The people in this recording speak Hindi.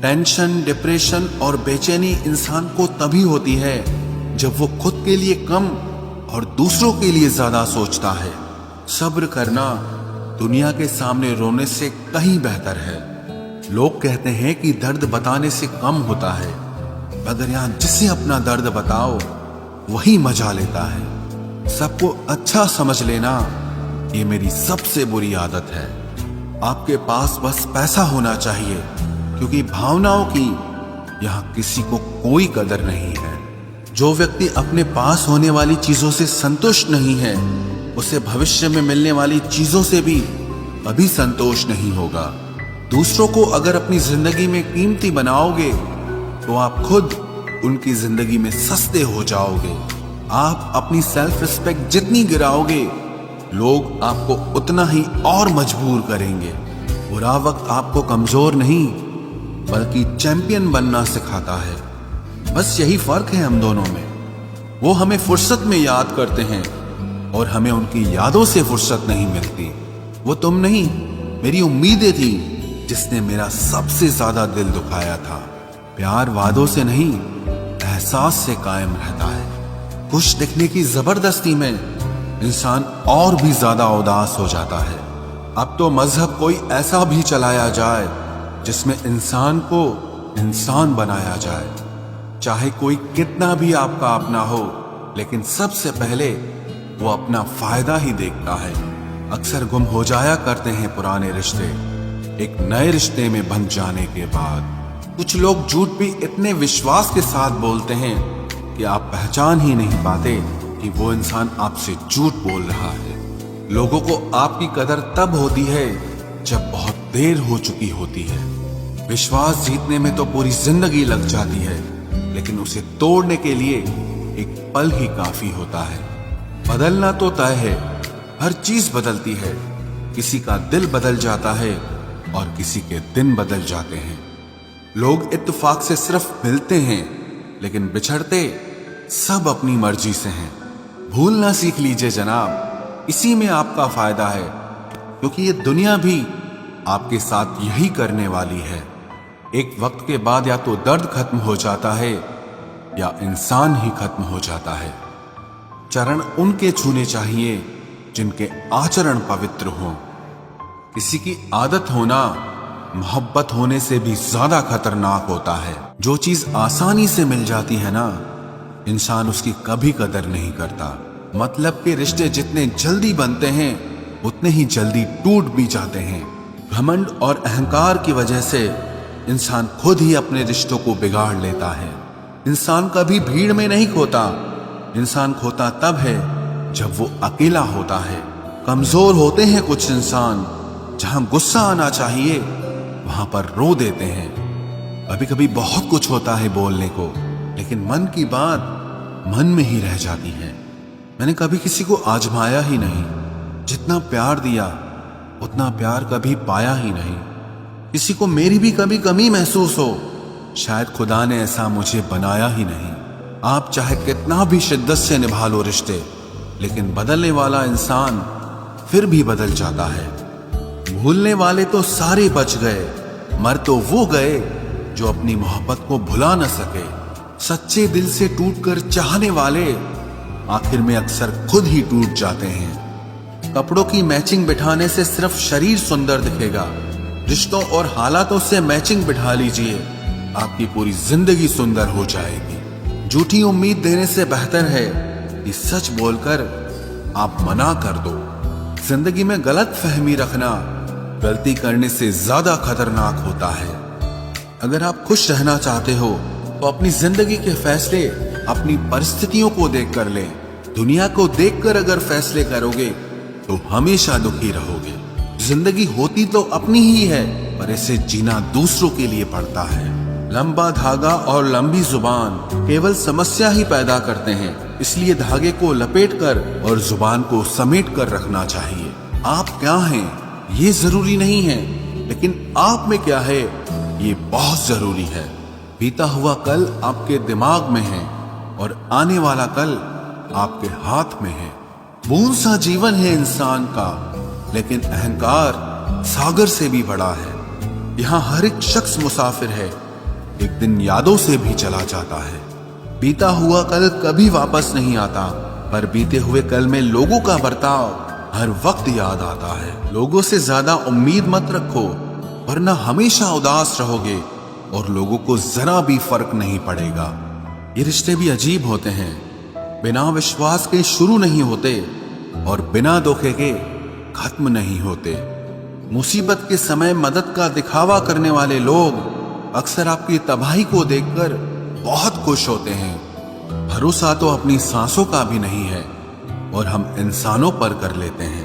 टेंशन, डिप्रेशन और बेचैनी इंसान को तभी होती है जब वो खुद के लिए कम और दूसरों के लिए ज्यादा सोचता है। सब्र करना दुनिया के सामने रोने से कहीं बेहतर है। लोग कहते हैं कि दर्द बताने से कम होता है, मगर यहां जिसे अपना दर्द बताओ वही मजा लेता है। सबको अच्छा समझ लेना ये मेरी सबसे बुरी आदत है। आपके पास बस पैसा होना चाहिए, क्योंकि भावनाओं की यहां किसी को कोई कदर नहीं है। जो व्यक्ति अपने पास होने वाली चीजों से संतुष्ट नहीं है, उसे भविष्य में मिलने वाली चीजों से भी कभी संतोष नहीं होगा। दूसरों को अगर अपनी जिंदगी में कीमती बनाओगे तो आप खुद उनकी जिंदगी में सस्ते हो जाओगे। आप अपनी सेल्फ रिस्पेक्ट जितनी गिराओगे, लोग आपको उतना ही और मजबूर करेंगे। बुरा वक्त आपको कमजोर नहीं बल्कि चैंपियन बनना सिखाता है। बस यही फर्क है हम दोनों में। वो हमें फुर्सत में याद करते हैं और हमें उनकी यादों से फुर्सत नहीं मिलती। वो तुम नहीं, मेरी उम्मीदें थी जिसने मेरा सबसे ज्यादा दिल दुखाया था। प्यार वादों से नहीं, एहसास से कायम रहता है। खुश दिखने की जबरदस्ती में इंसान और भी ज्यादा उदास हो जाता है। अब तो मजहब कोई ऐसा भी चलाया जाए जिसमें इंसान को इंसान बनाया जाए। चाहे कोई कितना भी आपका अपना हो, लेकिन सबसे पहले वो अपना फायदा ही देखता है। अक्सर गुम हो जाया करते हैं पुराने रिश्ते एक नए रिश्ते में बंध जाने के बाद। कुछ लोग झूठ भी इतने विश्वास के साथ बोलते हैं कि आप पहचान ही नहीं पाते कि वो इंसान आपसे झूठ बोल रहा है। लोगों को आपकी कदर तब होती है जब बहुत देर हो चुकी होती है। विश्वास जीतने में तो पूरी जिंदगी लग जाती है, लेकिन उसे तोड़ने के लिए एक पल ही काफी होता है। बदलना तो तय है, हर चीज बदलती है। किसी का दिल बदल जाता है और किसी के दिन बदल जाते हैं। लोग इत्तेफाक से सिर्फ मिलते हैं, लेकिन बिछड़ते सब अपनी मर्जी से हैं। भूलना सीख लीजिए जनाब, इसी में आपका फायदा है, क्योंकि ये दुनिया भी आपके साथ यही करने वाली है। एक वक्त के बाद या तो दर्द खत्म हो जाता है या इंसान ही खत्म हो जाता है। चरण उनके छूने चाहिए जिनके आचरण पवित्र हों। किसी की आदत होना मोहब्बत होने से भी ज्यादा खतरनाक होता है। जो चीज आसानी से मिल जाती है ना, इंसान उसकी कभी कदर नहीं करता। मतलब के रिश्ते जितने जल्दी बनते हैं उतने ही जल्दी टूट भी जाते हैं। घमंड और अहंकार की वजह से इंसान खुद ही अपने रिश्तों को बिगाड़ लेता है। इंसान कभी भीड़ में नहीं खोता, इंसान खोता तब है जब वो अकेला होता है। कमजोर होते हैं कुछ इंसान, जहां गुस्सा आना चाहिए वहां पर रो देते हैं। कभी कभी बहुत कुछ होता है बोलने को, लेकिन मन की बात मन में ही रह जाती है। मैंने कभी किसी को आजमाया ही नहीं। जितना प्यार दिया उतना प्यार कभी पाया ही नहीं। किसी को मेरी भी कभी कमी महसूस हो, शायद खुदा ने ऐसा मुझे बनाया ही नहीं। आप चाहे कितना भी शिद्दत से निभा लो रिश्ते, लेकिन बदलने वाला इंसान फिर भी बदल जाता है। भूलने वाले तो सारे बच गए, मर तो वो गए जो अपनी मोहब्बत को भुला न सके। सच्चे दिल से टूटकर चाहने वाले आखिर में अक्सर खुद ही टूट जाते हैं। कपड़ों की मैचिंग बिठाने से सिर्फ शरीर सुंदर दिखेगा। रिश्तों और हालातों से मैचिंग बिठा लीजिए, आपकी पूरी जिंदगी सुंदर हो जाएगी। झूठी उम्मीद देने से बेहतर है कि सच बोलकर आप मना कर दो। जिंदगी में गलत फहमी रखना गलती करने से ज्यादा खतरनाक होता है। अगर आप खुश रहना चाहते हो तो अपनी जिंदगी के फैसले अपनी परिस्थितियों को देखकर लें। दुनिया को देखकर अगर फैसले करोगे तो हमेशा दुखी रहोगे। जिंदगी होती तो अपनी ही है, पर इसे जीना दूसरों के लिए पड़ता है। लंबा धागा और लंबी जुबान केवल समस्या ही पैदा करते हैं, इसलिए धागे को लपेटकर और जुबान को समेट कर रखना चाहिए। आप क्या हैं ये जरूरी नहीं है, लेकिन आप में क्या है ये बहुत जरूरी है। बीता हुआ कल आपके दिमाग में है और आने वाला कल आपके हाथ में है। बूंद सा जीवन है इंसान का, लेकिन अहंकार सागर से भी बड़ा है। यहाँ हर एक शख्स मुसाफिर है, एक दिन यादों से भी चला जाता है। बीता हुआ कल कभी वापस नहीं आता, पर बीते हुए कल में लोगों का बर्ताव हर वक्त याद आता है। लोगों से ज्यादा उम्मीद मत रखो, वरना हमेशा उदास रहोगे और लोगों को जरा भी फर्क नहीं पड़ेगा। ये रिश्ते भी अजीब होते हैं, बिना विश्वास के शुरू नहीं होते और बिना धोखे के खत्म नहीं होते। मुसीबत के समय मदद का दिखावा करने वाले लोग अक्सर आपकी तबाही को देखकर बहुत खुश होते हैं। भरोसा तो अपनी सांसों का भी नहीं है और हम इंसानों पर कर लेते हैं।